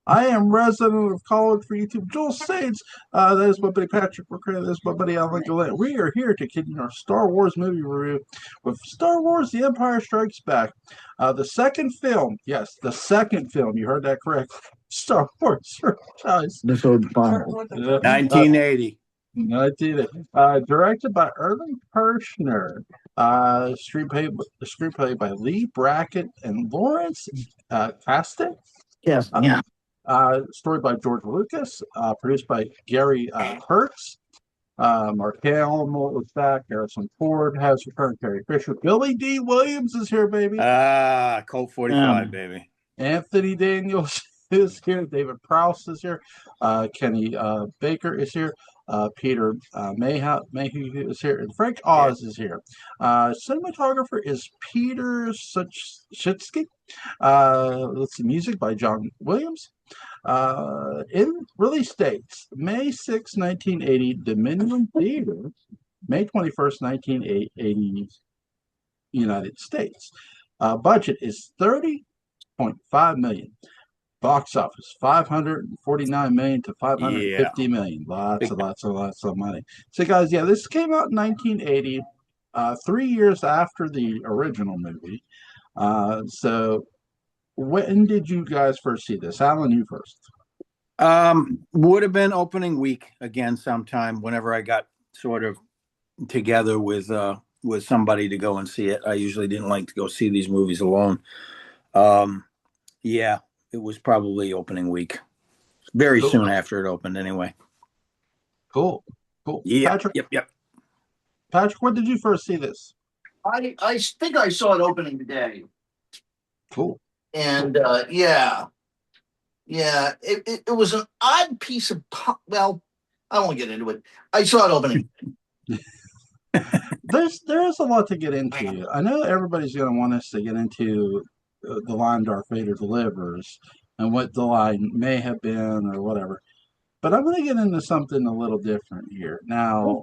I am resident of College for YouTube. Joel Sage. That is my buddy Patrick McCray. That is my buddy Alan Gallant. We are here to continue our Star Wars movie review with Star Wars The Empire Strikes Back. The second film. Yes, the second film. You heard that correct. Star Wars franchise. This old final. 1980. 1980. Directed by Irving Kershner. Screenplay by Lee Brackett and Lawrence Kasdan. Yes, yeah. Story by George Lucas. Produced by Gary Kurtz. Mark Hamill is back. Harrison Ford has returned. Carrie Fisher. Billy D. Williams is here, baby. Colt 45, baby. Anthony Daniels is here. David Prowse is here. Kenny Baker is here. Peter Mayhew is here. And Frank Oz is here. Cinematographer is Peter Suchitsky. Let's see. Music by John Williams. In release dates, May 6, 1980, Dominion Theaters, May 21st, 1980, United States. Budget is $30.5 million. Box office, 549 million to 550 million. Lots of money. So, guys, yeah, this came out in 1980, 3 years after the original movie. So, when did you guys first see this? Alan, you first. Would have been opening week again sometime whenever I got sort of together with somebody to go and see it. I usually didn't like to go see these movies alone. Yeah, it was probably opening week. Very soon after it opened anyway. Cool. Yeah. Patrick? Yep. Patrick, when did you first see this? I think I saw it opening day. Cool. And it was an odd piece of well, I won't get into it. I saw it opening. There's a lot to get into. I know everybody's going to want us to get into the line Darth Vader delivers and what the line may have been or whatever. But I'm going to get into something a little different here. Now,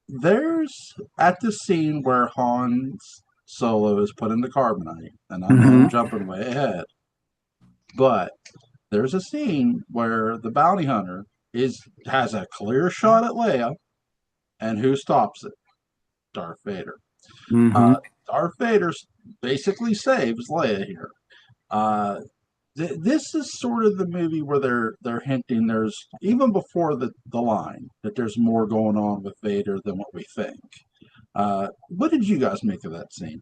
there's at the scene where Han's Solo is put into carbonite, and I'm jumping way ahead. But there's a scene where the bounty hunter has a clear shot at Leia, and who stops it? Darth Vader. Darth Vader basically saves Leia here. This is sort of the movie where they're hinting there's, even before the line, that there's more going on with Vader than what we think. What did you guys make of that scene?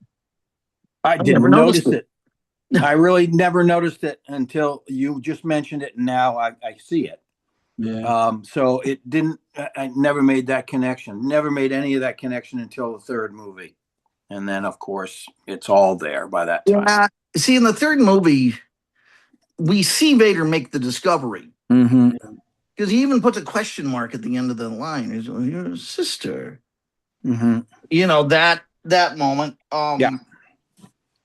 I didn't notice it. I really never noticed it until you just mentioned it, and now I see it. Yeah. So it didn't. I never made that connection. Never made any of that connection until the third movie, and then of course it's all there by that time. Yeah. See, in the third movie, we see Vader make the discovery because he even puts a question mark at the end of the line. He's like, "Your sister." You know that moment. Yeah.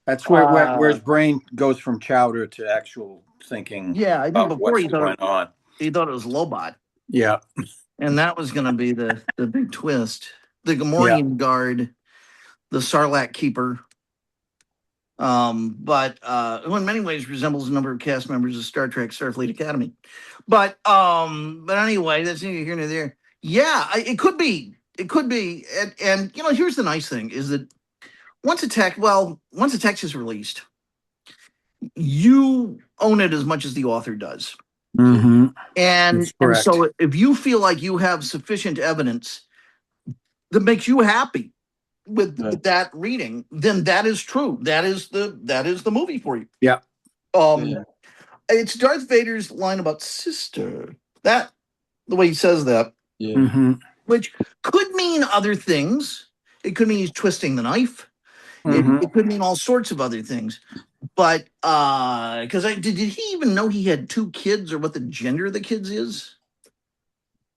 That's where his brain goes from chowder to actual thinking. Yeah, I think before he thought it was Lobot. Yeah, and that was going to be the big twist. The Gamorrean guard, the Sarlacc keeper, but who in many ways resembles a number of cast members of Star Trek Starfleet Academy. But anyway, that's neither here nor there. Yeah, it could be. It could be. And here's the nice thing is that once a text is released, you own it as much as the author does. And so if you feel like you have sufficient evidence that makes you happy with that reading, then that is true. That is the movie for you. Yeah. It's Darth Vader's line about sister. That the way he says that. Yeah. Which could mean other things. It could mean he's twisting the knife. It could mean all sorts of other things. But because did he even know he had two kids or what the gender of the kids is?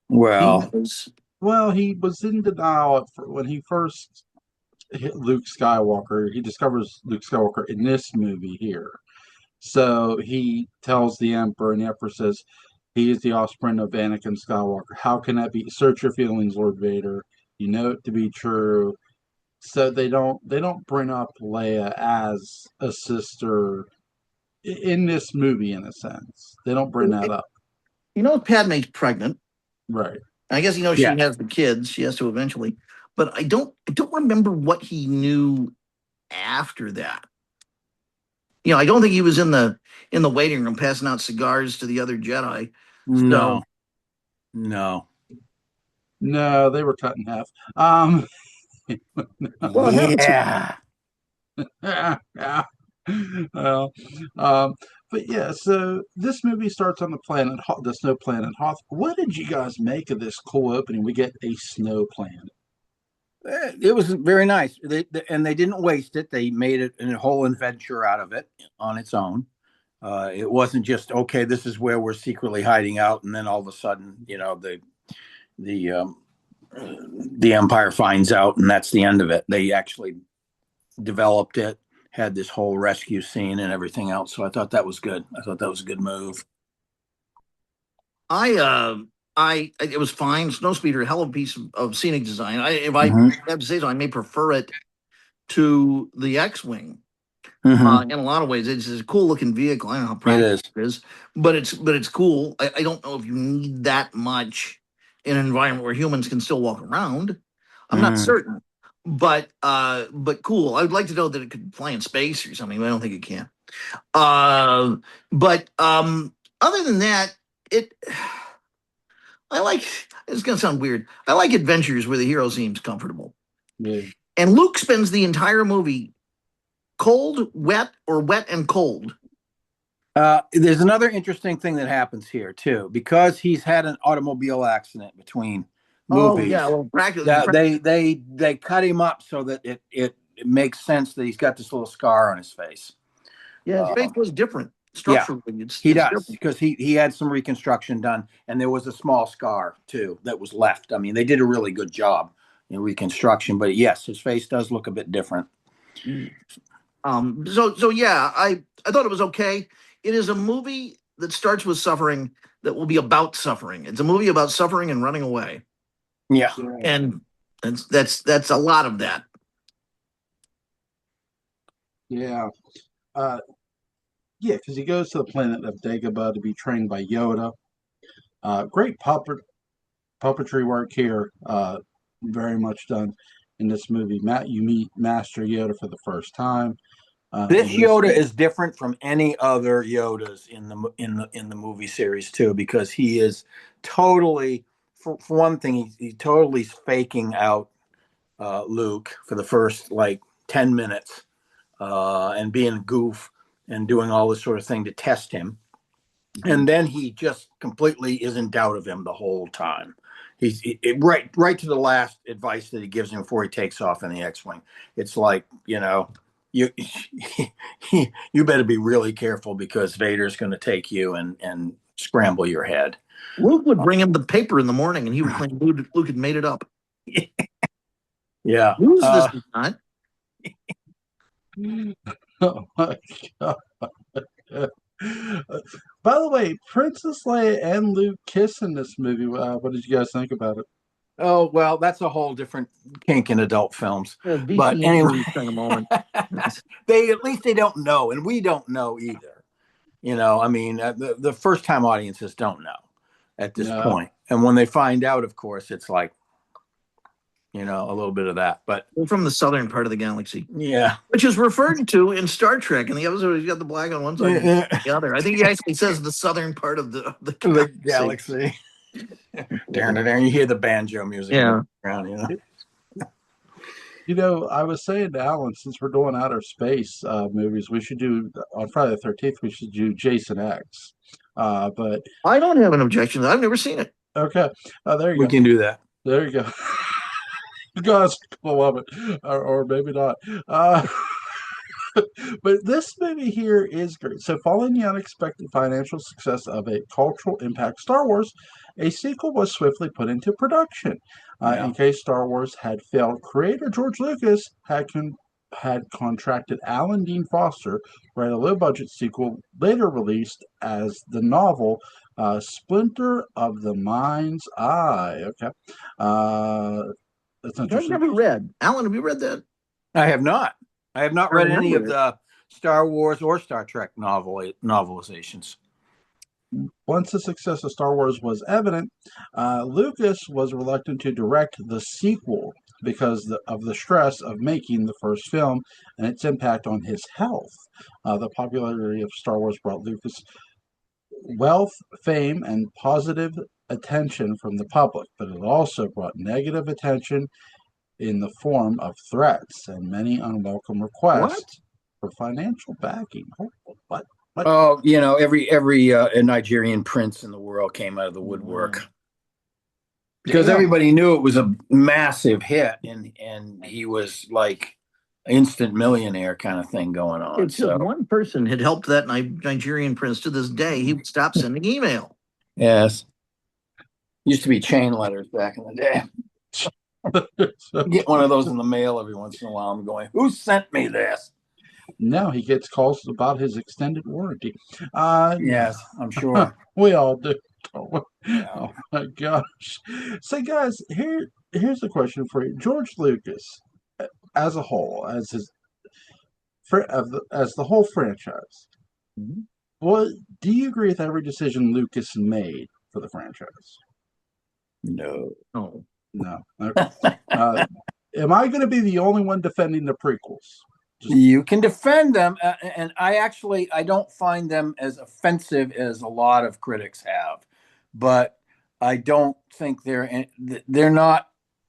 Well, he was in denial when he first hit Luke Skywalker. He discovers Luke Skywalker in this movie here. So he tells the Emperor, and the Emperor says, he is the offspring of Anakin Skywalker. How can that be? Search your feelings, Lord Vader. You know it to be true. So they don't bring up Leia as a sister in this movie, in a sense. They don't bring that up. You know, Padme's pregnant. Right. I guess she Yeah. has the kids. She has to eventually. But I don't remember what he knew after that. You know, I don't think he was in the waiting room passing out cigars to the other Jedi. No. No. No, they were cut in half. Well, Yeah. Yeah. Well, but yeah, so this movie starts on the snow planet Hoth. What did you guys make of this cool opening? We get a snow planet. It was very nice. And they didn't waste it. They made it a whole adventure out of it on its own. It wasn't just, okay, this is where we're secretly hiding out, and then all of a sudden, the Empire finds out, and that's the end of it. They actually developed it, had this whole rescue scene and everything else. So I thought that was good. I thought that was a good move. It was fine. Snowspeeder, a hell of a piece of scenic design. If I have to say so, I may prefer it to the X-wing. In a lot of ways, it's a cool looking vehicle. I don't know how practical it is, but it's cool. I don't know if you need that much in an environment where humans can still walk around. I'm not certain, but cool. I'd like to know that it could fly in space or something. But I don't think it can. But other than that, it's going to sound weird. I like adventures where the hero seems comfortable. Yeah. And Luke spends the entire movie cold, wet, or wet and cold. There's another interesting thing that happens here too, because he's had an automobile accident between movies. Oh yeah, well, practically, they cut him up so that it makes sense that he's got this little scar on his face. Yeah, his face was different structurally. Yeah, it's does different. because he had some reconstruction done, and there was a small scar too that was left. I mean, they did a really good job in reconstruction, but yes, his face does look a bit different. So yeah, I thought it was okay. It is a movie that starts with suffering that will be about suffering. It's a movie about suffering and running away. Yeah. And that's a lot of that. Yeah. Yeah, because he goes to the planet of Dagobah to be trained by Yoda. Great puppetry work here. Very much done in this movie. Matt, you meet Master Yoda for the first time. This Yoda is different from any other Yodas in the movie series too, because he is totally, for one thing, he totally is faking out Luke for the first like 10 minutes and being a goof and doing all this sort of thing to test him. And then he just completely is in doubt of him the whole time. He's right to the last advice that he gives him before he takes off in the X-Wing. It's like, you better be really careful because Vader's going to take you and scramble your head. Luke would bring him the paper in the morning, and he would claim Luke had made it up. Yeah. Who's this not? Oh my God. By the way, Princess Leia and Luke kiss in this movie. What did you guys think about it? Oh, well, that's a whole different kink in adult films. But anyway, at least they don't know, and we don't know either. I mean, the first time audiences don't know at this point. And when they find out, of course, it's like, a little bit of that. But we're from the southern part of the galaxy. Yeah. Which is referred to in Star Trek. In the episode, he's got the black on one side and the other. I think he actually says the southern part of the galaxy. Darn, you hear the banjo music in the background, I was saying to Alan, since we're doing outer space movies, we should do on Friday the 13th. We should do Jason X. But I don't have an objection. I've never seen it. Okay, there you go. We can do that. There you go. You guys will love it, or maybe not. But this movie here is great. So, following the unexpected financial success of a cultural impact, Star Wars, a sequel was swiftly put into production. In case Star Wars had failed, creator George Lucas had contracted Alan Dean Foster to write a low-budget sequel, later released as the novel Splinter of the Mind's Eye. Okay. That's interesting. I've never read. Alan, have you read that? I have not. I have not read any of the Star Wars or Star Trek novelizations. Once the success of Star Wars was evident, Lucas was reluctant to direct the sequel because of the stress of making the first film and its impact on his health. The popularity of Star Wars brought Lucas wealth, fame, and positive attention from the public, but it also brought negative attention in the form of threats and many unwelcome requests for financial backing. What? Oh, every Nigerian prince in the world came out of the woodwork because Damn. everybody knew it was a massive hit, and he was like instant millionaire kind of thing going on. If just one person had helped that Nigerian prince to this day, he would stop sending email. Yes, used to be chain letters back in the day. Get one of those in the mail every once in a while. I'm going, who sent me this? Now he gets calls about his extended warranty. Yes, I'm sure. We all do. Yeah. Oh my gosh. So guys, here's a question for you. George Lucas, as a whole, as the whole franchise, what do you agree with every decision Lucas made for the franchise? No. Okay. Am I going to be the only one defending the prequels? You can defend them, and I don't find them as offensive as a lot of critics have, but I don't think they're not,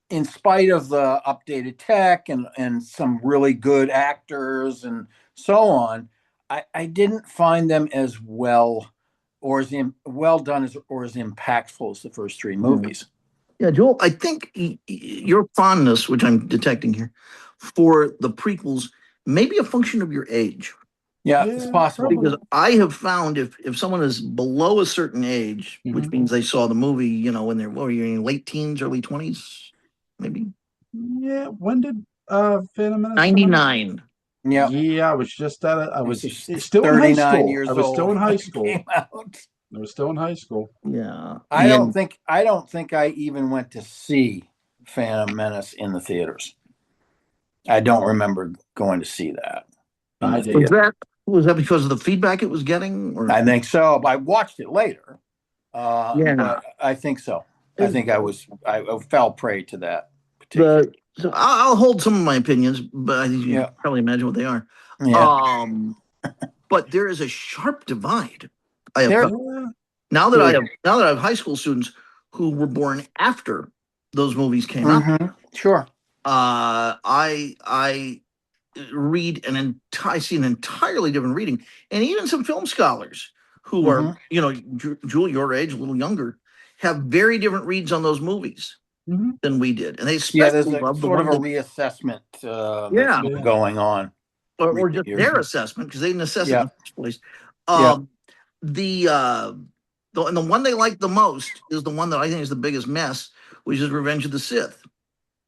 in spite of the updated tech and some really good actors and so on. I didn't find them as well or as well done or as impactful as the first three movies. Yeah, Joel, I think your fondness, which I'm detecting here, for the prequels may be a function of your age. Yeah, it's possible. Because I have found if someone is below a certain age, which means they saw the movie, when they're in late teens, early 20s, maybe. Yeah, when did Phantom Menace 99. Yeah, I was just I was still 39 years old. I was still in high school. Came out. I was still in high school. Yeah. I don't think I even went to see Phantom Menace in the theaters. I don't remember going to see that. I did. Was that because of the feedback it was getting? Or? I think so. But I watched it later. But I think so. I think I fell prey to that. So I'll hold some of my opinions, but I think you can probably imagine what they are. Yeah. But there is a sharp divide. Now that I have high school students who were born after those movies came out. Sure. I read I see an entirely different reading, and even some film scholars who are, Jewel, your age, a little younger, have very different reads on those movies than we did, and they especially love sort of a reassessment that's going on, or just their assessment because they didn't assess it in the first place. The one they like the most is the one that I think is the biggest mess, which is Revenge of the Sith,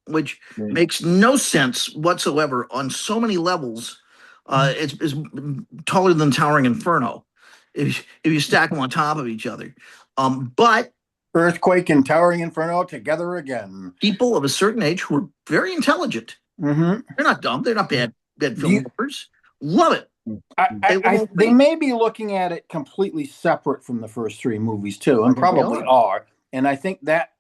which makes no sense whatsoever on so many levels. It's taller than Towering Inferno if you stack them on top of each other. But Earthquake and Towering Inferno together again. People of a certain age who are very intelligent. They're not dumb. They're not bad filmmakers. Love it. They may be looking at it completely separate from the first three movies too, and probably are. And I think that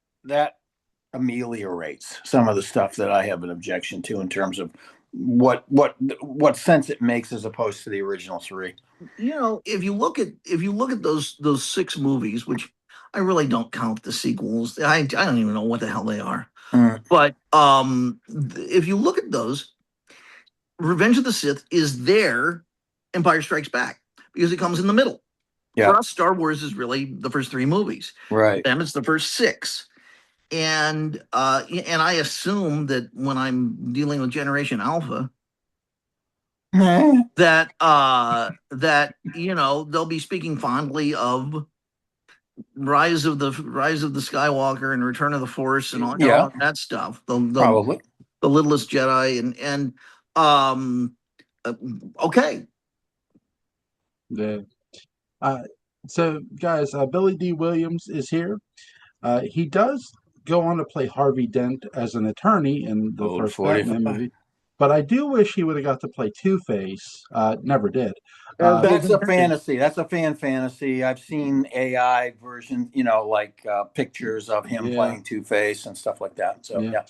ameliorates some of the stuff that I have an objection to in terms of what sense it makes as opposed to the original three. If you look at those six movies, which I really don't count the sequels. I don't even know what the hell they are. But if you look at those, Revenge of the Sith is their Empire Strikes Back because it comes in the middle. For us, Star Wars is really the first three movies. Right. Them, it's the first six. And I assume that when I'm dealing with Generation Alpha, that they'll be speaking fondly of Rise of the Skywalker and Return of the Force and all that stuff. Probably the Littlest Jedi and okay. So guys, Billy D. Williams is here. He does go on to play Harvey Dent as an attorney in the first Batman movie. But I do wish he would have got to play Two-Face. Never did. That's a fantasy. That's a fan fantasy. I've seen AI version, like pictures of him Yeah, playing Two-Face and stuff like that. So yeah. yeah.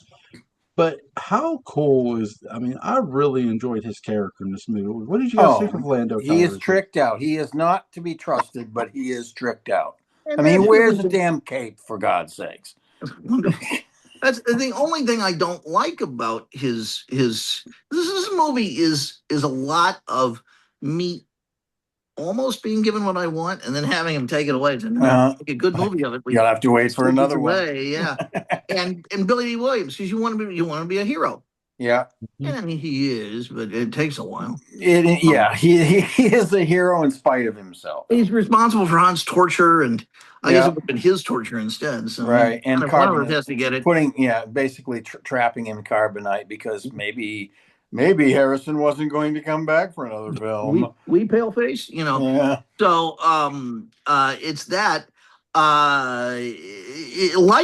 But how cool is? I mean, I really enjoyed his character in this movie. What did you guys think of Oh, Lando he is Calrissian? tricked out. He is not to be trusted, but he is tricked out. And I mean, he that's wears a damn cape, for God's sakes. that's the only thing I don't like about his this movie is a lot of me almost being given what I want and then having him take it away. To make a good movie of it. You'll have to wait for Take it another one. away, yeah. and Billy D. Williams says you want to be a hero. Yeah. And I mean he is, but it takes a while. He is a hero in spite of himself. He's responsible for Han's torture, and I guess it would have been his torture instead. So right, and carbonite has to get it. Basically trapping him in carbonite because maybe Harrison wasn't going to come back for another film. We pale face, Yeah. So it's that. Like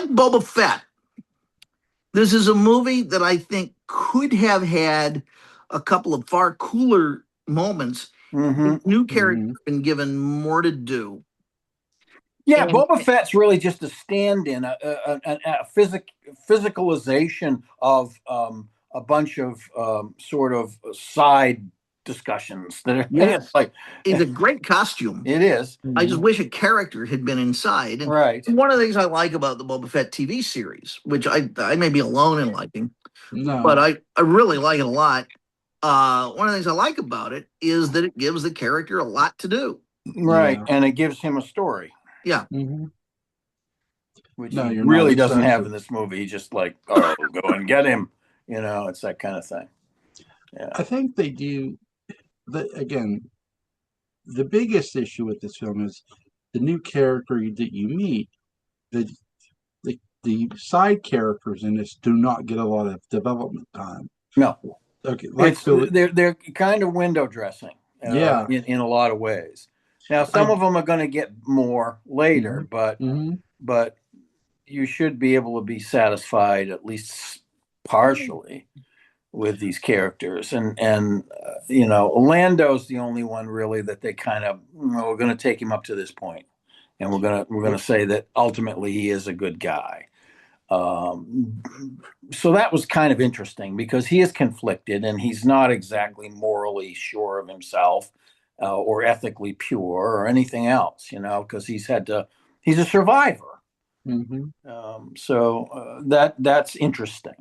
Boba Fett, this is a movie that I think could have had a couple of far cooler moments. Mm-hmm. New character been given more to do. Yeah, Boba Fett's really just a stand-in, a physicalization of a bunch of sort of side discussions that are it's a great costume. It is. I just wish a character had been inside. And right. One of the things I like about the Boba Fett TV series, which I may be alone in liking, but I really like it a lot. One of the things I like about it is that it gives the character a lot to do. Right, and it gives him a story. Yeah. Which he really doesn't have in this movie. He's just like, oh, go and get him. It's that kind of thing. Yeah. I think they do. Again, the biggest issue with this film is the new character that you meet. The side characters in this do not get a lot of development time. No. Okay, they're kind of window dressing. In a lot of ways. Now, some of them are going to get more later, but you should be able to be satisfied at least partially with these characters. And Lando's the only one really that they kind of we're going to take him up to this point, and we're going to say that ultimately he is a good guy. So that was kind of interesting because he is conflicted and he's not exactly morally sure of himself. Or ethically pure or anything else, because he's a survivor. So that's interesting.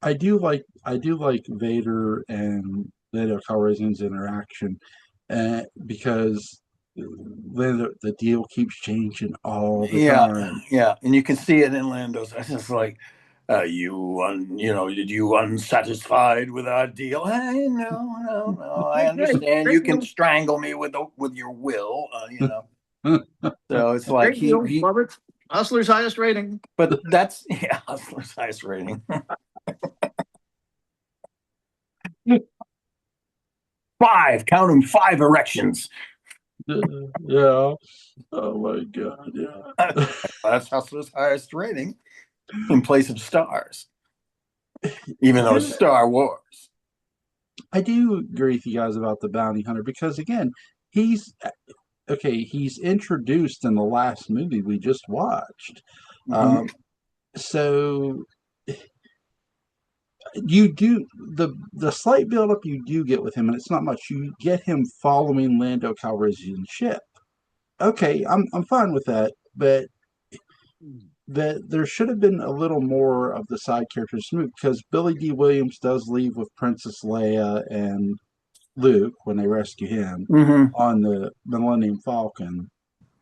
I do like Vader and Lando Calrissian's interaction, because the deal keeps changing all the time. Yeah, and you can see it in Lando's. It's just like, did you unsatisfied with our deal? No. I understand you can strangle me with your will, So it's like he love it. Hustler's highest rating. But that's Hustler's highest rating. 5, count them, 5 erections. Yeah. Oh my God. Yeah. That's Hustler's highest rating. In place of stars, even though it's Star Wars. I do agree with you guys about the bounty hunter because again, he's introduced in the last movie we just watched. So you do the slight buildup you do get with him, and it's not much. You get him following Lando Calrissian's ship. Okay, I'm fine with that, but that there should have been a little more of the side characters because Billy D. Williams does leave with Princess Leia and Luke when they rescue him on the Millennium Falcon.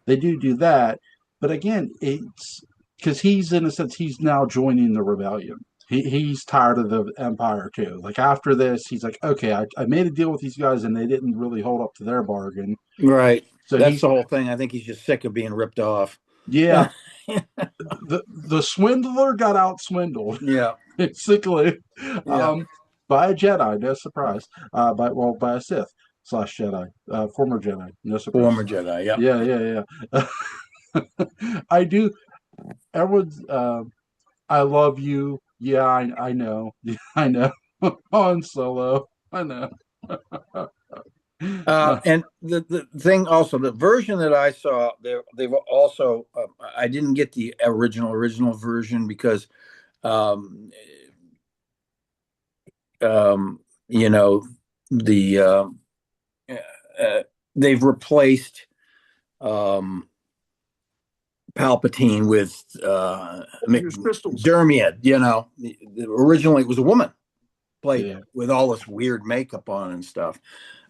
They do that, but again, it's because he's in a sense he's now joining the rebellion. He's tired of the Empire too. Like after this, he's like, okay, I made a deal with these guys and they didn't really hold up to their bargain. Right. So that's the whole thing. I think he's just sick of being ripped off. Yeah. the swindler got out swindled. Yeah. Basically. By a Jedi, no surprise. By a Sith / Jedi. Former Jedi, no surprise. Former Jedi, Yeah. I do. Everyone's I love you. Yeah, I know. I know. Han Solo. I know. And the thing also, the version that I saw, they've also, I didn't get the original version because, um, you know, the they've replaced um, Palpatine with Here's crystals. McDermott. Originally it was a woman played Yeah. it with all this weird makeup on and stuff,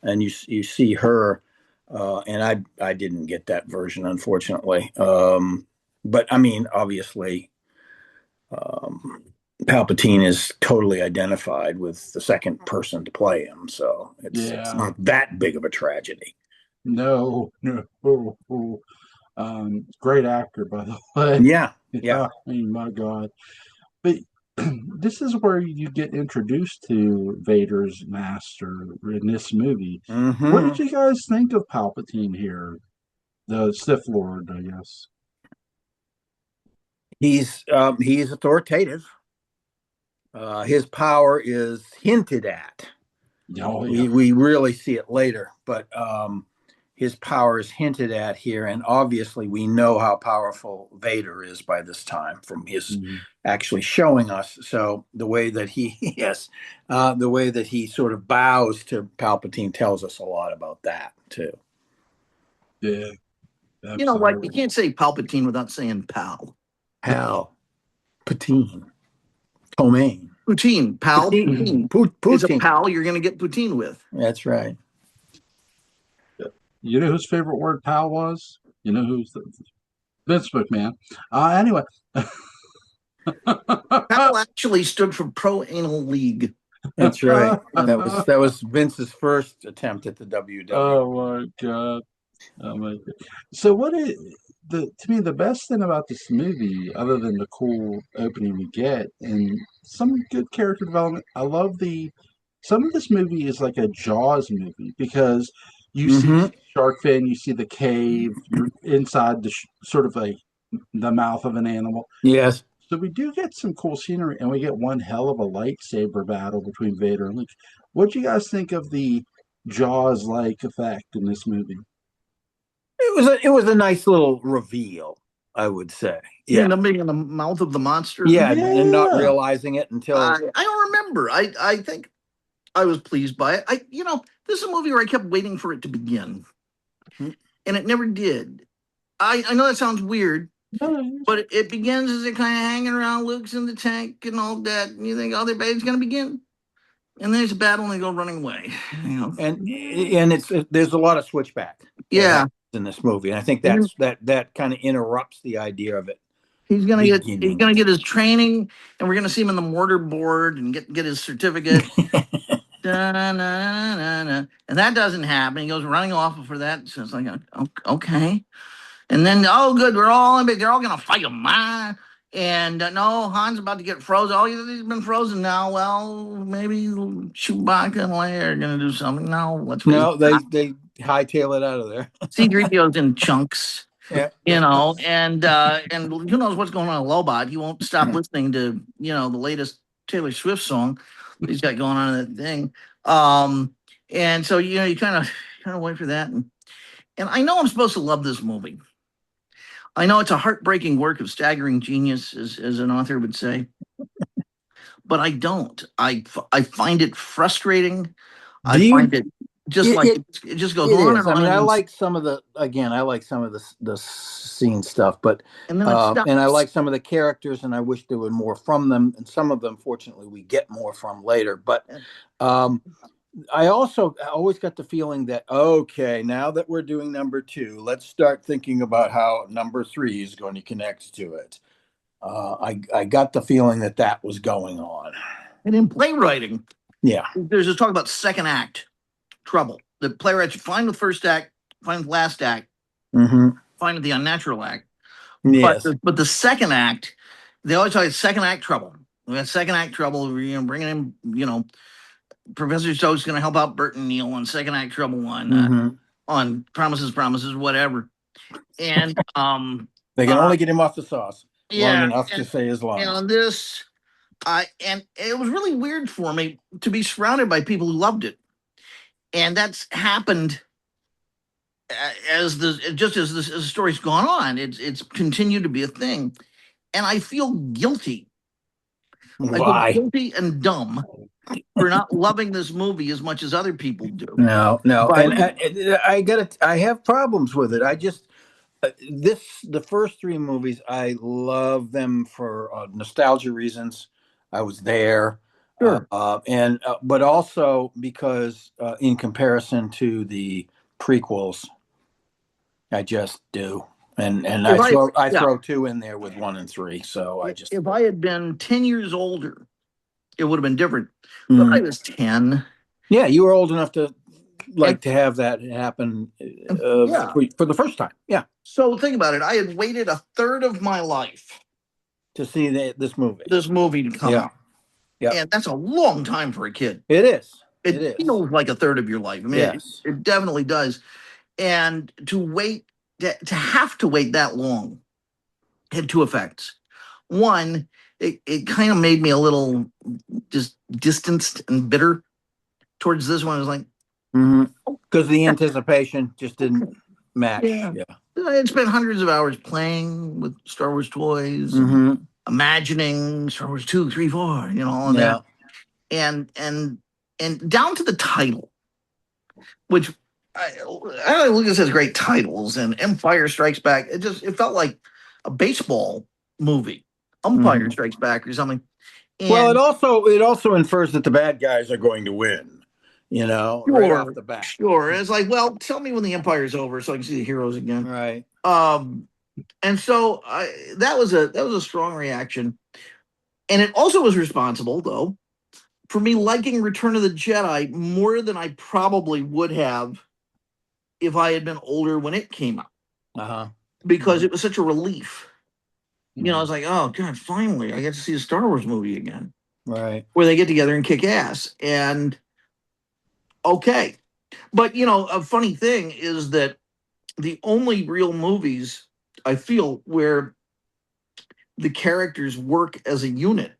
and you see her, and I didn't get that version, unfortunately. But I mean, obviously, um, Palpatine is totally identified with the second person to play him, so it's Yeah. not that big of a tragedy. No, no. Great actor, by the way. Yeah, yeah. Yeah, I mean, my God. But this is where you get introduced to Vader's master in this movie. What did Hmm. you guys think of Palpatine here? The Sith Lord, I guess. He's authoritative. His power is hinted at. Oh, yeah. We really see it later, but his power is hinted at here, and obviously we know how powerful Vader is by this time from his Mhm. actually showing us. So the way that he yes, the way that he sort of bows to Palpatine tells us a lot about that too. Yeah, You know, like you absolutely. can't say Palpatine without saying pal. Pal, Patine, Tomaine, Poutine, pal, Poutine, poutine. It's a Poutine. pal you're going to get poutine with. That's right. You know whose favorite word pal was? You know who's Vince McMahon. Anyway. Pal actually stood for Pro Anal League. That's right. That was Vince's first attempt at the WWE. Oh my God. Oh my God. So what is to me the best thing about this movie, other than the cool opening we get and some good character development, I love the some of this movie is like a Jaws movie because you see Mm-hmm. shark fin, you see the cave, you're inside the sort of like the mouth of an animal. Yes. So we do get some cool scenery, and we get one hell of a lightsaber battle between Vader and Luke. What do you guys think of the Jaws-like effect in this movie? It was a nice little reveal, I would say. You Yeah. know, being in the mouth of the monster. Yeah, and not Yeah, realizing it until I don't remember. I think I was pleased by it. This is a movie where I kept waiting for it to begin, and it never did. I know that sounds weird, but it begins as they're kind of hanging around Luke's in the tank and all that, and you think, oh, their baby's gonna begin, and there's a battle and they go running away. You know, and there's a lot of switchback that yeah. happens in this movie, and I think And that kind of interrupts the idea of it he's beginning. gonna get his training, and we're gonna see him in the mortar board and get his certificate. Da-na-na-na-na. And that doesn't happen. He goes running off for that. So it's like, okay. And then, oh, good, they're all gonna fight him. And no, Han's about to get frozen. Oh, he's been frozen now. Well, maybe Chewbacca and Leia are gonna do something. No, let's face No, it. they hightail it out of there. C-3PO's in chunks, Yeah. and who knows what's going on in Lobot. He won't stop listening to, the latest Taylor Swift song he's got going on in that thing. And so, you kind of wait for that. And I know I'm supposed to love this movie. I know it's a heartbreaking work of staggering genius, as an author would say, but I don't. I find it frustrating. I Do you? find it just It, like it it just goes It on is. and I on mean, and, I like some of the scene stuff, but and then it and I stops. like some of the characters, and I wish there were more from them. And some of them, fortunately, we get more from later. But um, I always got the feeling that okay, now that we're doing number two, let's start thinking about how number three is going to connect to it. I got the feeling that was going on. And in playwriting, Yeah. there's this talk about second act trouble. The playwright should find the first act, find the last act, Mm-hmm. find the unnatural act. But Yes. the second act, they always talk about second act trouble. We got second act trouble, bringing in, Professor Stokes going to help out Bert and Neil on second act trouble Mm-hmm. on promises, whatever. And They can only get him off the sauce long yeah, enough to and say his lines. this And it was really weird for me to be surrounded by people who loved it, and that's happened as the story's gone on. It's continued to be a thing, and I feel guilty. I feel Why? guilty and dumb for not loving this movie as much as other people do. No, no, But and I have problems with it. I just the first three movies, I love them for nostalgia reasons. I was there, sure, and but also because in comparison to the prequels, I just do, and if I yeah, throw two in there with one and three. So I just if I had been 10 years older, it would have been different. But I Mhm. was 10, Yeah, you were old enough to and to have that happen yeah. for the first time. Yeah, So think about it. I had waited a third of my life to see this movie. this movie to come Yeah, out, yeah, and that's a long time for a kid. it is. It It is. feels like a third of your life. I mean, Yes. it definitely does. And to wait, to have to wait that long had two effects. One, it kind of made me a little just distanced and bitter towards this one. I was like, Because the anticipation just didn't match. yeah, Yeah. I had spent hundreds of hours playing with Star Wars toys, imagining Star Wars 2, 3, 4, all of Yeah. that. And down to the title, which I Lucas has great titles, and Empire Strikes Back. It felt like a baseball movie, Umpire Strikes Back or something. Well, And it also infers that the bad guys are going to win. Right off sure, the bat. sure, it's like, well, tell me when the Empire's over so I can see the heroes again. Right. And so that was a strong reaction, and it also was responsible though for me liking Return of the Jedi more than I probably would have if I had been older when it came out, because it was such a relief. I was like, oh God, finally I get to see a Star Wars movie again. Right. Where they get together and kick ass. And okay. But a funny thing is that the only real movies I feel where the characters work as a unit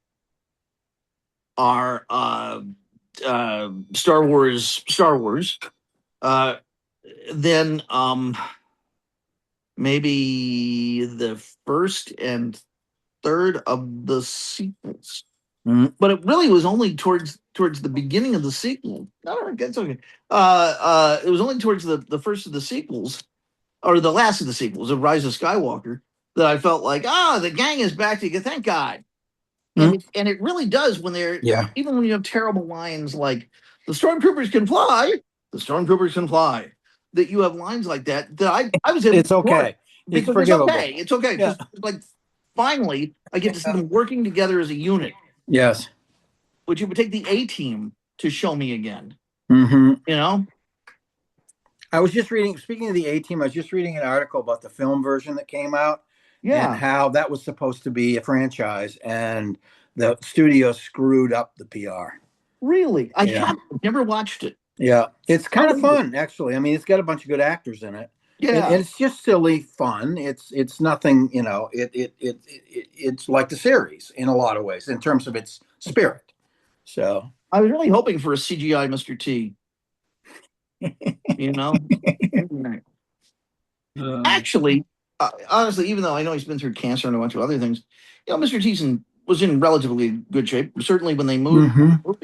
are Star Wars, then maybe the first and third of the sequels. But it really was only towards the beginning of the sequel. No, that's okay. It was only towards the first of the sequels, or the last of the sequels, of Rise of Skywalker, that I felt like, the gang is back together. Thank God. And it really does when they're even when you have terrible lines like the stormtroopers can fly, the stormtroopers can fly. That you have lines like that I was able It's okay. because it's forgivable. It's okay because like finally I get to see them working together as a unit. Yes. Which you would take the A-Team to show me again. I was just reading, speaking of the A-Team, I was just reading an article about the film version that came out. Yeah. And how that was supposed to be a franchise, and the studio screwed up the PR. Really? I haven't never watched it. Yeah. It's kind of fun, actually. I mean, it's got a bunch of good actors in it. Yeah. And it's just silly fun. It's nothing, it's like the series in a lot of ways in terms of its spirit. So I was really hoping for a CGI Mr. T. Actually, honestly, even though I know he's been through cancer and a bunch of other things, Mr. T was in relatively good shape. Certainly when they moved, oh,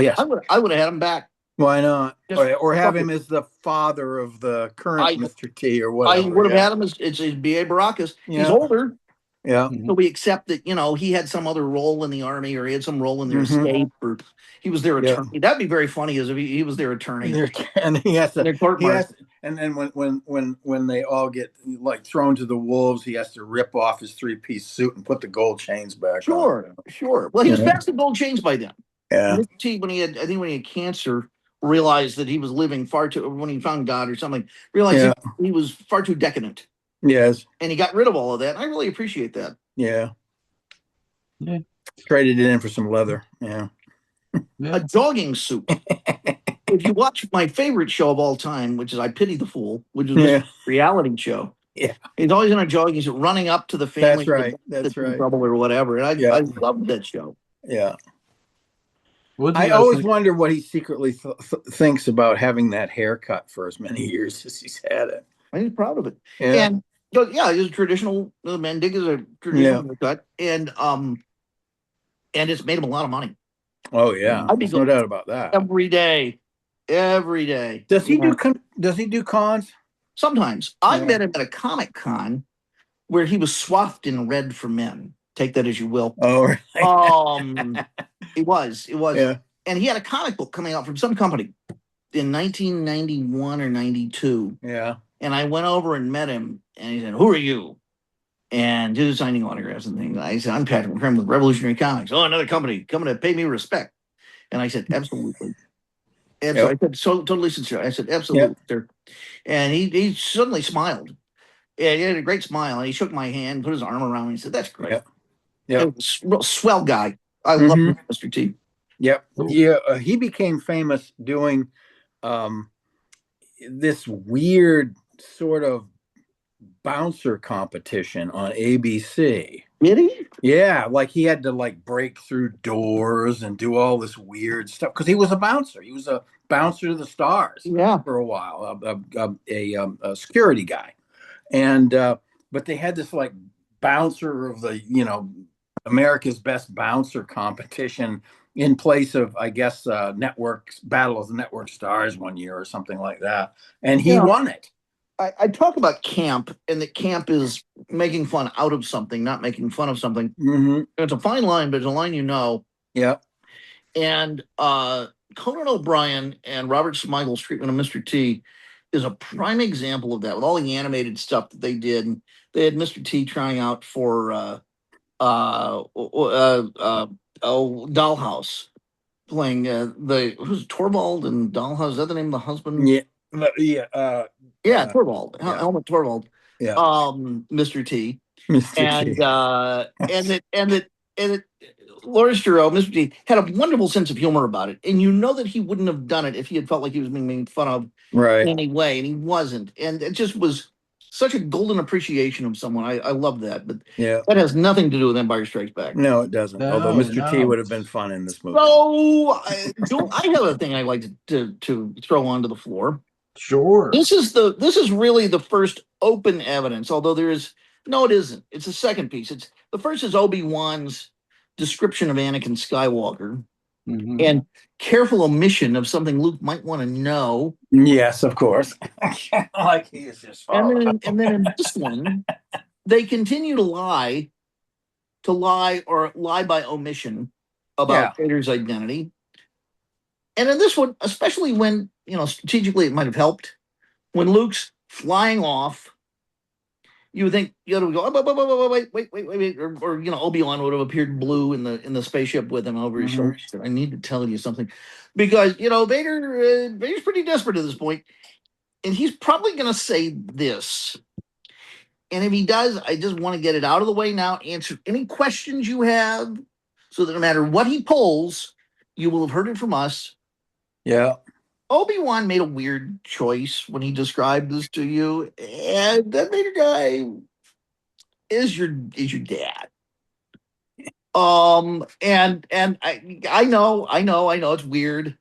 yes. I would have had him back. Why not? Or have him as the father of the current Mr. T or whatever. I would have had him as B.A. Baracus. He's older. Yeah. So we accept that, he had some other role in the army, or he had some role in their escape, or he was their attorney. That'd be very funny as if he was their attorney. And he has to, and then when they all get like thrown to the wolves, he has to rip off his 3-piece suit and put the gold chains back on. Sure. Well, he was past the gold chains by then. Yeah. Mr. T, when he had cancer, realized that he was living far too, when he found God or something, realized he was far too decadent. Yes. And he got rid of all of that. I really appreciate that. Yeah. Traded it in for some leather. Yeah. A jogging suit. If you watch my favorite show of all time, which is I Pity the Fool, which is a reality show. Yeah. He's always in a jogging suit running up to the family. That's right. Trouble or whatever. And I loved that show. Yeah. What do I you guys always think? wonder what he secretly thinks about having that haircut for as many years as he's had it. He's proud of it. Yeah. And but yeah, it's a traditional. The Mendig is a Yeah. traditional haircut, and it's made him a lot of money. Oh yeah. I'd be There's no going doubt about that. every day, every day. Does he You do know, does he do cons? sometimes I Yeah. met him at a Comic Con where he was swathed in red for men. Take that as you will. Oh right. It was, Yeah. and he had a comic book coming out from some company in 1991 or 92. Yeah. And I went over and met him, and he said, "Who are you?" And he was signing autographs and things. I said, "I'm Patrick McCray with Revolutionary Comics." "Oh, another company coming to pay me respect." And I said, "Absolutely." And so Yep. I said, "So totally sincere." I said, Yep. "Absolutely, sir." And he suddenly smiled. Yeah, he had a great smile, and he shook my hand, put his arm around me, and said, "That's great." Yep. Yep. Swell guy. I love Mm-hmm. Mr. T. Yep. Cool. Yeah. He became famous doing um, this weird sort of bouncer competition on ABC. Did he? Yeah, like he had to like break through doors and do all this weird stuff because he was a bouncer. He was a bouncer to the stars Yeah. for a while, a security guy. And but they had this like bouncer of the America's Best Bouncer competition in place of I guess networks Battle of the Network Stars one year or something like that, and he Yeah. won it. I talk about camp, and that camp is making fun out of something, not making fun of something. Mm-hmm. It's a fine line, but it's a line you know. Yeah. And Conan O'Brien and Robert Smigel's treatment of Mr. T is a prime example of that. With all the animated stuff that they did, they had Mr. T trying out for Dollhouse, playing the who's Torvald and Dollhouse. Is that the name of the husband? Yeah. Yeah. Yeah, Torvald, yeah. Helmut Torvald, Yeah. Mr. T, Mr. and T. Lawrence Giroux, Mr. T, had a wonderful sense of humor about it, and you know that he wouldn't have done it if he had felt like he was being made fun of in Right. any way, and he wasn't, and it just was such a golden appreciation of someone. I love that, but Yeah. that has nothing to do with Empire Strikes Back. No, it doesn't. Although No, Mr. T no. would have been fun in this movie. So I have a thing I like to throw onto the floor. Sure. This is really the first open evidence, although there is no, it isn't. It's the second piece. It's the first is Obi-Wan's description of Anakin Skywalker Mhm. and careful omission of something Luke might want to know. Yes, of course. Like he is just. And then in this one, they continue to lie or lie by omission about Vader's identity. And in this one, especially when, strategically it might have helped, when Luke's flying off, you would think the other would go, oh, wait, or Obi-Wan would have appeared blue in the spaceship with him over his shoulder. I need to tell you something, because Vader's pretty desperate at this point, and he's probably going to say this. And if he does, I just want to get it out of the way now. Answer any questions you have, so that no matter what he pulls, you will have heard it from us. Yeah. Obi-Wan made a weird choice when he described this to you, and that Vader guy is your dad. And I know it's weird.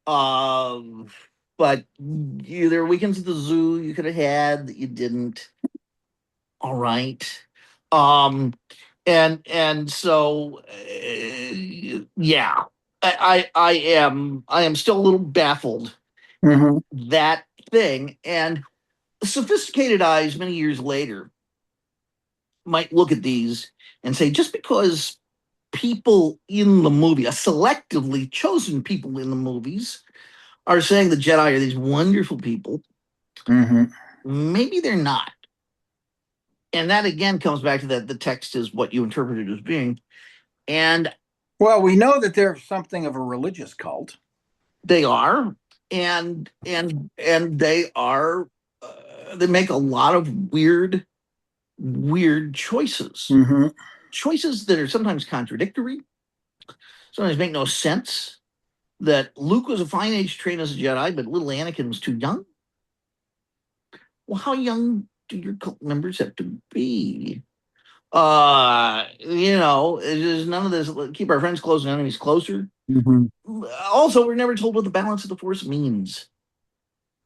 But there are weekends at the zoo you could have had that you didn't. All right. And so yeah. I am still a little baffled that thing, and sophisticated eyes many years later might look at these and say, just because people in the movie, a selectively chosen people in the movies, are saying the Jedi are these wonderful people, maybe they're not. And that again comes back to that the text is what you interpret it as being. And well, we know that they're something of a religious cult. They are, and they are. They make a lot of weird choices. Choices that are sometimes contradictory, sometimes make no sense. That Luke was a fine age trained as a Jedi, but little Anakin was too young. Well, how young do your cult members have to be? It is none of this. Keep our friends close and enemies closer. Mhm. Also, we're never told what the balance of the force means.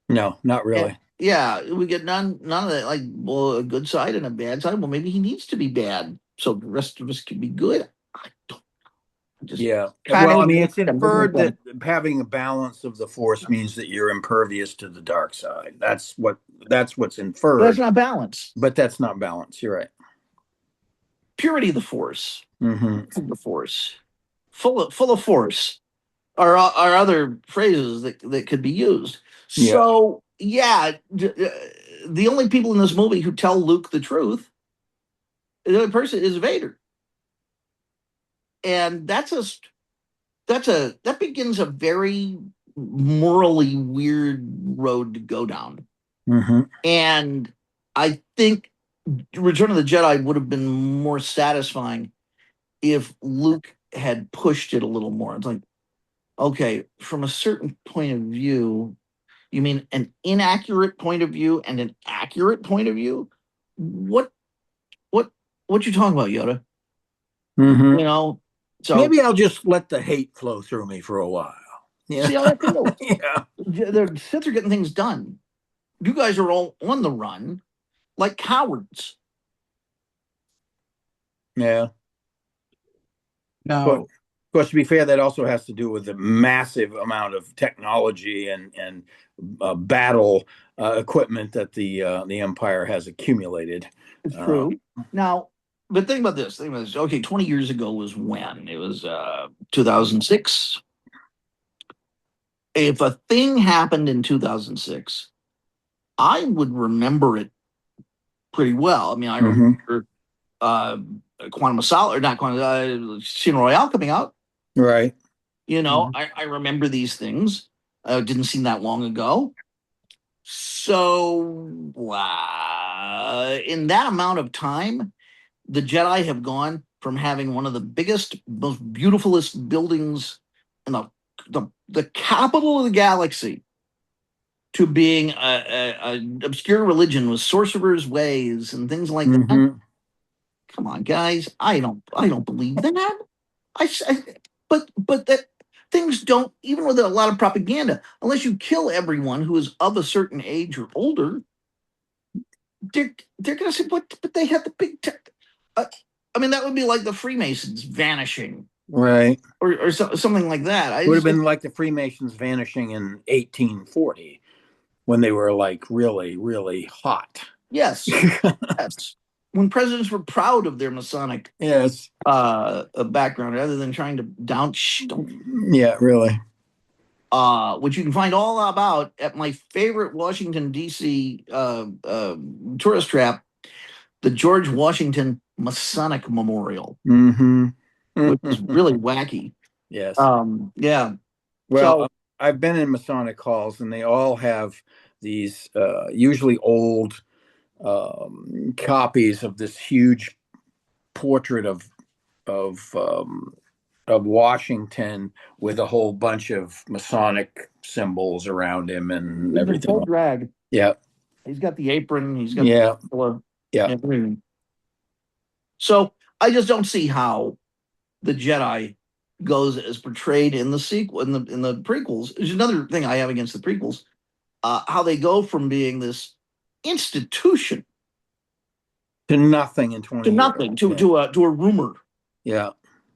No, not really. Yeah, we get none of that. Like, well, a good side and a bad side. Well, maybe he needs to be bad, so the rest of us can be good. I don't just Yeah. kind Well, I of mean, it's inferred that having a balance of the force means that you're impervious to the dark side. That's what's inferred. That's not balance. But that's not balance. You're right. Purity of the force. Mm-hmm. The force. Full of force. Are other phrases that could be used. So the only people in this movie who tell Luke the truth, the other person is Vader, and that begins a very morally weird road to go down. Mm-hmm. And I think Return of the Jedi would have been more satisfying if Luke had pushed it a little more. It's like, okay, from a certain point of view, you mean an inaccurate point of view and an accurate point of view? What what you talking about, Yoda? Mm-hmm. So maybe I'll just let the hate flow through me for a while. Yeah. See how that feels? Yeah. The Sith are getting things done. You guys are all on the run like cowards. Yeah. Now, But, of course, to be fair, that also has to do with the massive amount of technology and battle equipment that the Empire has accumulated. It's true. Now, but think about this. Okay, 20 years ago was when? It was 2006. If a thing happened in 2006, I would remember it pretty well. I mean, I remember Quantum of Solace, or not Quantum, Casino Royale coming out. Right. I remember these things. It didn't seem that long ago. So, in that amount of time, the Jedi have gone from having one of the biggest, most beautifulest buildings in the capital of the galaxy to being an obscure religion with sorcerers' ways and things like that. Come on, guys, I don't believe that. But that things don't, even with a lot of propaganda, unless you kill everyone who is of a certain age or older, they're gonna say, but they have the big tech. I mean, that would be like the Freemasons vanishing, right, or something like that. It would have been like the Freemasons vanishing in 1840 when they were like really, really hot. Yes, yes. When presidents were proud of their Masonic background, rather than trying to down. Yeah, really. Which you can find all about at my favorite Washington D.C. Tourist trap, the George Washington Masonic Memorial, which is really wacky. Yes. Yeah. Well, I've been in Masonic halls, and they all have these usually old copies of this huge portrait of Washington with a whole bunch of Masonic symbols around him and everything. Full drag. Yeah. He's got the apron. He's got everything. So I just don't see how the Jedi goes as portrayed in the sequel, in the prequels. There's another thing I have against the prequels. How they go from being this institution to nothing in 20 to nothing to a rumor. Yeah.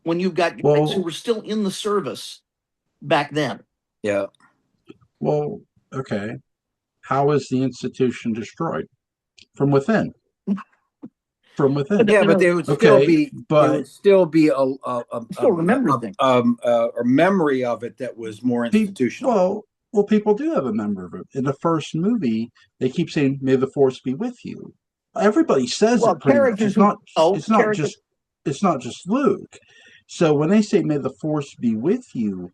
When you've got guys who were still in the service back then. Yeah. Well, okay. How is the institution destroyed? From within. From within. Yeah, but there would still be, still remember things. A memory of it that was more institutional. Well, people do have a memory of it. In the first movie, they keep saying, "May the Force be with you." Everybody says it pretty much. It's not just Luke. So when they say, "May the Force be with you,"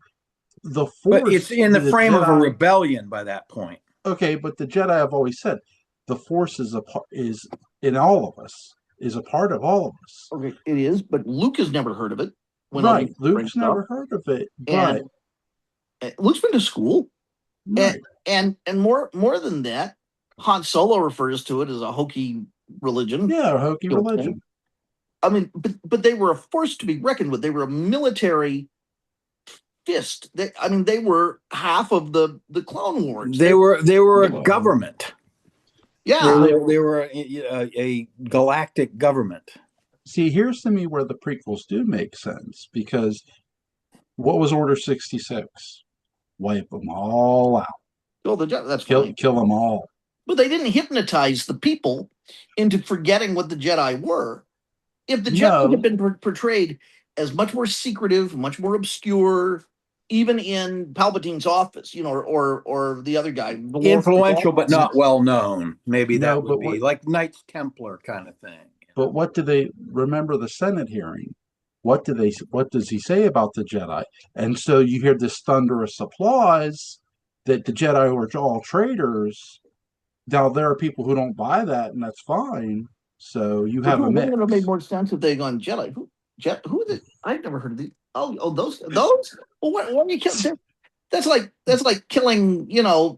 the Force. But it's in the frame Jedi, of a rebellion by that point. Okay, but the Jedi have always said the Force is in all of us. Is a part of all of us. Okay, it is, but Luke has never heard of it. Right, Luke's never heard of it. But Luke's been to school, right. and more than that, Han Solo refers to it as a hokey religion. Yeah, a hokey religion. I mean, but they were a force to be reckoned with. They were a military fist. They were half of the Clone Wars. They were a Well, government. Yeah. They were a galactic government. see, here's to me where the prequels do make sense, because what was Order 66? Wipe them all out. Oh, that's Kill fine. them all. But they didn't hypnotize the people into forgetting what the Jedi were. If the Jedi had been portrayed as much more secretive, much more obscure, even in Palpatine's office, or the other guy, Influential but not well known. Maybe No, that would be like Knights Templar kind of thing. But what do they remember the Senate hearing? What does he say about the Jedi? And so you hear this thunderous applause that the Jedi were all traitors. Now there are people who don't buy that, and that's fine. So you have a mix. It would have made more sense if they had gone Jedi. Who are the? I've never heard of these. Oh, those. Well, why are you killing? That's like killing,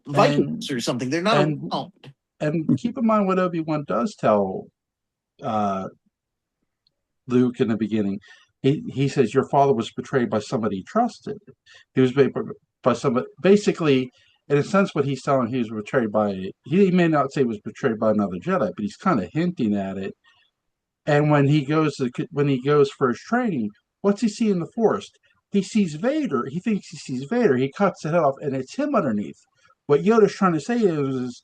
Vikings or something. They're not around. And keep in mind what Obi-Wan does tell Luke in the beginning. He says your father was betrayed by somebody he trusted. He was betrayed by somebody. Basically, in a sense, what he's telling, he was betrayed by. He may not say he was betrayed by another Jedi, but he's kind of hinting at it. And when he goes for his training, what's he see in the forest? He sees Vader. He thinks he sees Vader. He cuts the head off, and it's him underneath. What Yoda's trying to say is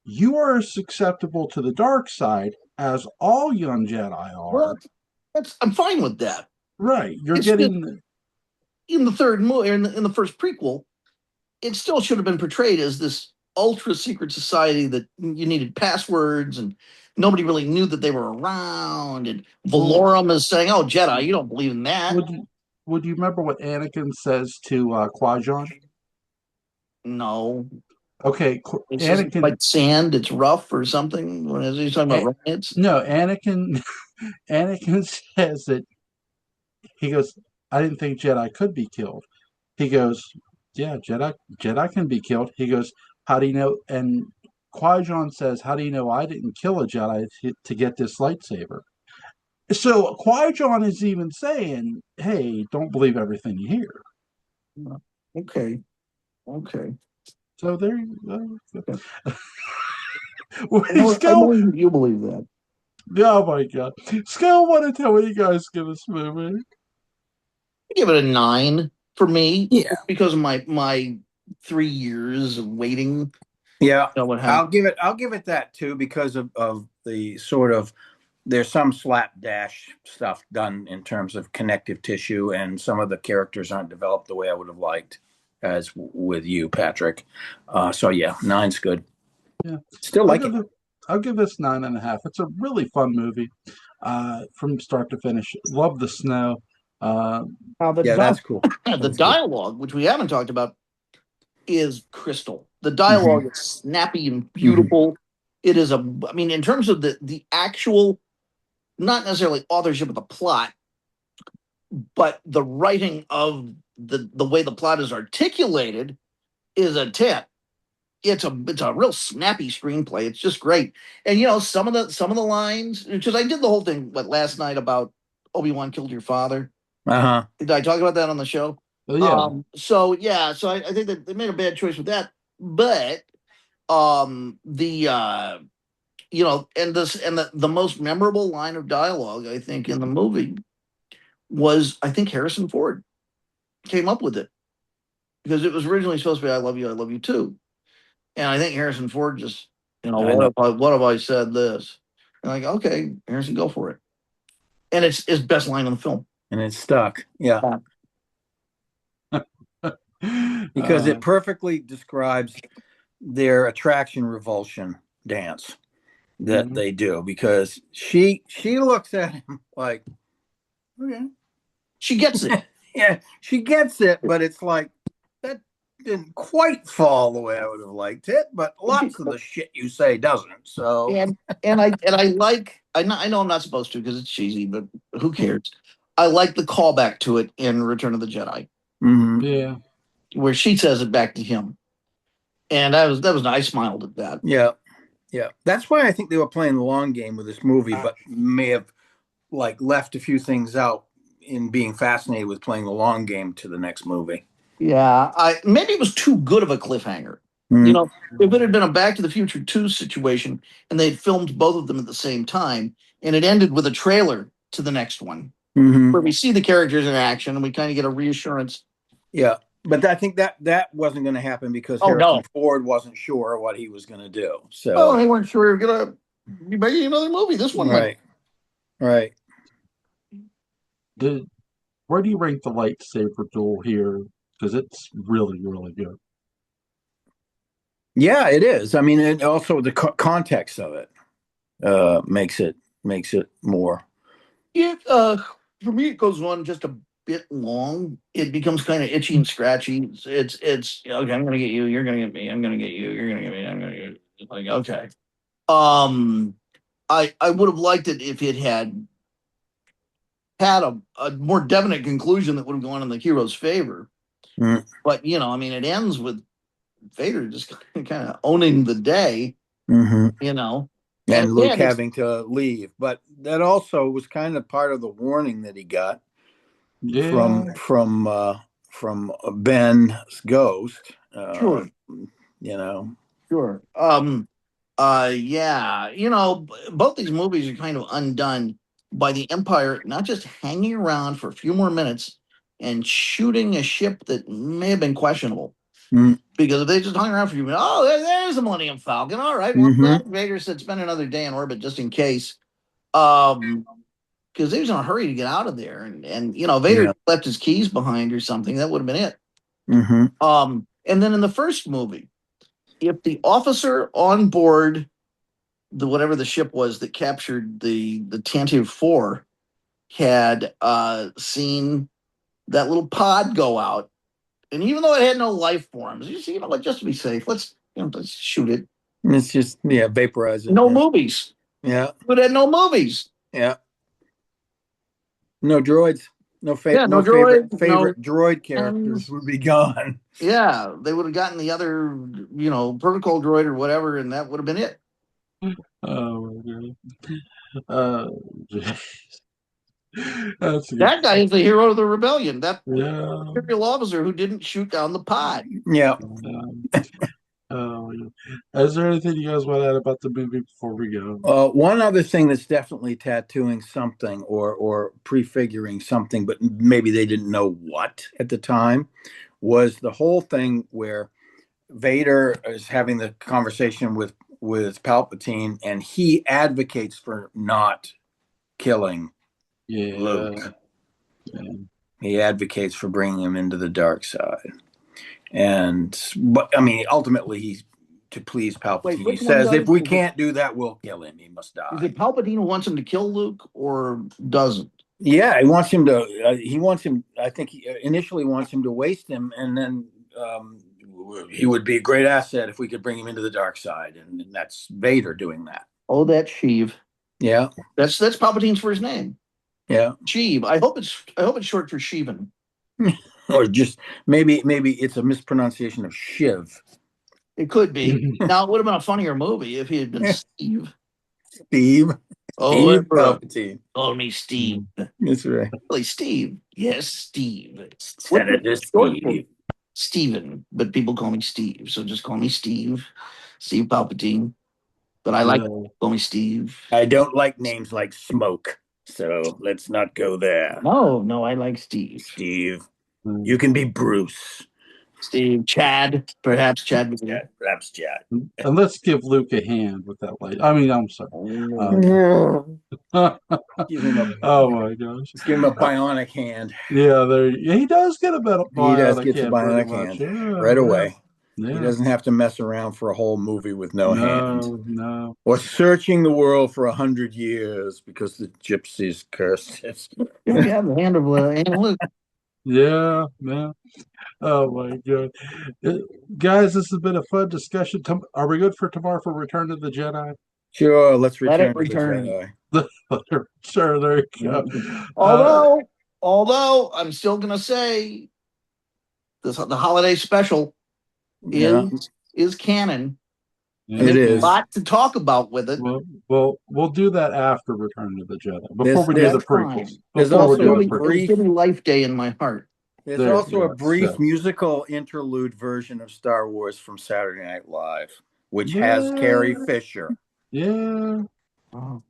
you are as susceptible to the dark side as all young Jedi are. Well, I'm fine with that. Right. You're getting in the third movie, in the first prequel, it still should have been portrayed as this ultra secret society that you needed passwords and nobody really knew that they were around. And Valorum is saying, "Oh, Jedi, you don't believe in that." Would you remember what Anakin says to Qui-Gon? No. Okay, Anakin, like sand, it's rough or something. When is he talking about riots? No, Anakin says that he goes, I didn't think Jedi could be killed. He goes, yeah, Jedi can be killed. He goes, how do you know? And Qui-Gon says, how do you know I didn't kill a Jedi to get this lightsaber? So Qui-Gon is even saying, hey, don't believe everything you hear. Okay. So there you go. You believe that. Oh my God. Scale 1 to 10, what do you guys give this movie? I give it a 9 for me. Yeah. Because of my 3 years of waiting. Yeah. I'll give it that too, because of the sort of, there's some slapdash stuff done in terms of connective tissue, and some of the characters aren't developed the way I would have liked, as with you, Patrick. So yeah, 9's good. Yeah. Still like it. I'll give this 9.5. It's a really fun movie, from start to finish. Love the snow. That's cool. The dialogue, which we haven't talked about, is crystal. The dialogue is snappy and beautiful. It is in terms of the actual, not necessarily authorship of the plot, but the writing of the way the plot is articulated is a 10. It's a real snappy screenplay. It's just great. And some of the lines, because I did the whole thing last night about Obi-Wan killed your father. Did I talk about that on the show? Oh, yeah. So I think that they made a bad choice with that. But the most memorable line of dialogue, I think, in the movie was, I think, Harrison Ford came up with it, because it was originally supposed to be "I love you too," and I think Harrison Ford just, what have I said this? And like, okay, Harrison, go for it. And it's his best line in the film, and it's stuck. Yeah. Because it perfectly describes their attraction revulsion dance that they do, because she looks at him like, okay, she gets it. Yeah, she gets it, but it's like, that didn't quite fall the way I would have liked it, but lots of the shit you say doesn't. So and I know I'm not supposed to, because it's cheesy, but who cares? I like the callback to it in Return of the Jedi. Yeah, where she says it back to him, and that was nice. I smiled at that. Yeah. That's why I think they were playing the long game with this movie, but may have like left a few things out in being fascinated with playing the long game to the next movie. Yeah, I maybe it was too good of a cliffhanger. You know, if it had been a Back to the Future 2 situation and they'd filmed both of them at the same time and it ended with a trailer to the next one Mm-hmm. where we see the characters in action and we kind of get a reassurance. Yeah, but I think that wasn't going to happen because Oh, Harrison no. Ford wasn't sure what he was going to do. Oh, So they weren't sure we were going to be making another movie. This one went. right. Where do you rank the lightsaber duel here? Because it's really, really good. Yeah, it is. I mean, it also the context of it makes it more. Yeah, for me, it goes on just a bit long. It becomes kind of itchy and scratchy. It's okay. I'm gonna get you. You're gonna get me. I'm gonna get you. You're gonna get me. I'm gonna get you. Like okay. Um, I would have liked it if it had a more definite conclusion that would have gone in the hero's favor. Mm. But you know, I mean, it ends with Vader just kind of owning the day. Mm-hmm. You know, And Luke again, having to leave, but that also was kind of part of the warning that he got Yeah. from Ben's ghost. sure. You know. Sure. Yeah. You know, both these movies are kind of undone by the Empire not just hanging around for a few more minutes and shooting a ship that may have been questionable. Mm. Because if they just hung around for a few minutes, oh, there's the Millennium Falcon. All right, well, Vader said spend another day in orbit just in case. Because they was in a hurry to get out of there, and you know, Vader left his keys behind or something. That would have been it. Mm-hmm. And then in the first movie, if the officer on board the whatever the ship was that captured the Tantive 4 had seen that little pod go out, and even though it had no life forms, you know, like just to be safe, let's shoot it. It's just vaporize it. No movies. Yeah, but had no movies. Yeah, no droids. No droid, favorite droid characters would be gone. Yeah, they would have gotten the other, protocol droid or whatever, and that would have been it. Oh my god. That guy is the hero of the rebellion. That yeah. Imperial officer who didn't shoot down the pod. Yeah. Is there anything you guys want to add about the movie before we go? One other thing that's definitely tattooing something or prefiguring something, but maybe they didn't know what at the time, was the whole thing where Vader is having the conversation with Palpatine, and he advocates for not killing Luke. Yeah. He advocates for bringing him into the dark side. But I mean, ultimately, he's to please Palpatine. He says, if we can't do that, we'll kill him. He must die. Is it Palpatine who wants him to kill Luke or doesn't? Yeah, he wants him to. I think he initially wants him to waste him, and then he would be a great asset if we could bring him into the dark side, and that's Vader doing that. Oh, that's Sheev. Yeah, that's Palpatine's first name. Yeah, Sheev. I hope it's short for Sheevan. Or just maybe it's a mispronunciation of Shiv. It could be. Now it would have been a funnier movie if he had been Steve. Steve. Oh, Palpatine. Call me Steve. That's right. Really, Steve. Yes, Steve. Senator Steve. Steven, but people call me Steve, so just call me Steve. Steve Palpatine. But I like call me Steve. I don't like names like Smoke, so let's not go there. No, I like Steve. Steve. You can be Bruce. Steve, Chad, perhaps Chad. Perhaps Chad. And let's give Luke a hand with that light. I mean, I'm sorry. Oh my gosh! Give him a bionic hand. Yeah, he does get a bionic hand right away. Yeah. He doesn't have to mess around for a whole movie with no hand. No. Or searching the world for 100 years because the gypsies cursed it. Yeah, the hand of Luke. Yeah. Oh my god, guys! This has been a fun discussion. Are we good for tomorrow for Return of the Jedi? Sure, let's return. To the Jedi. Sure, there you go. Although I'm still gonna say the holiday special is canon. Yeah, It There's is. a lot to talk about with it. We'll do that after Return of the Jedi. Before There's- we do there's the fine. prequels. There's Before we also do a the It'll prequels. give me Life Day in my heart. There's There, also a yes, brief yes. musical interlude version of Star Wars from Saturday Night Live, which has Yeah. Carrie Fisher, Yeah, Oh.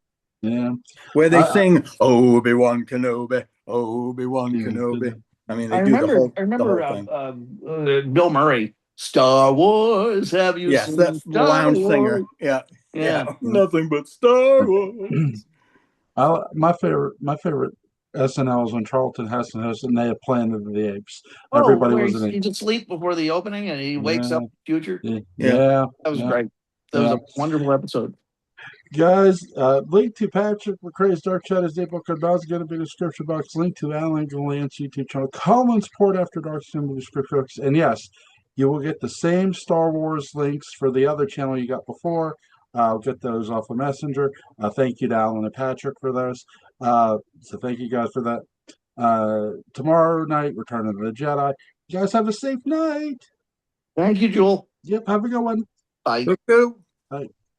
yeah. where they I- sing Obi-Wan Kenobi, Obi-Wan Yeah. Kenobi. I mean, I they do the whole remember thing. Bill Murray. Star Wars. Have you Yes, seen that's the Star lounge Wars? singer. Yeah, Yeah. nothing but Star Wars. My favorite SNL was when Charlton Heston hosted and they had Planet of the Apes. Oh, Everybody where was in he's it. asleep before the opening and he wakes up in the future. Yeah, Yeah. yeah, That was yeah. great. That was a wonderful episode. Guys, link to Patrick McCray's Dark Shadows Daybook of Bell's going to be in the description box. Link to Alan Gallant's YouTube channel. Colin's Port After Dark in the description box. And yes, you will get the same Star Wars links for the other channel you got before. I'll get those off of Messenger. Thank you to Alan and Patrick for those. So thank you guys for that. Tomorrow night, Return of the Jedi. You guys have a safe night. Thank you, Joel. Yep, have a good one. Bye. Cuckoo. Bye.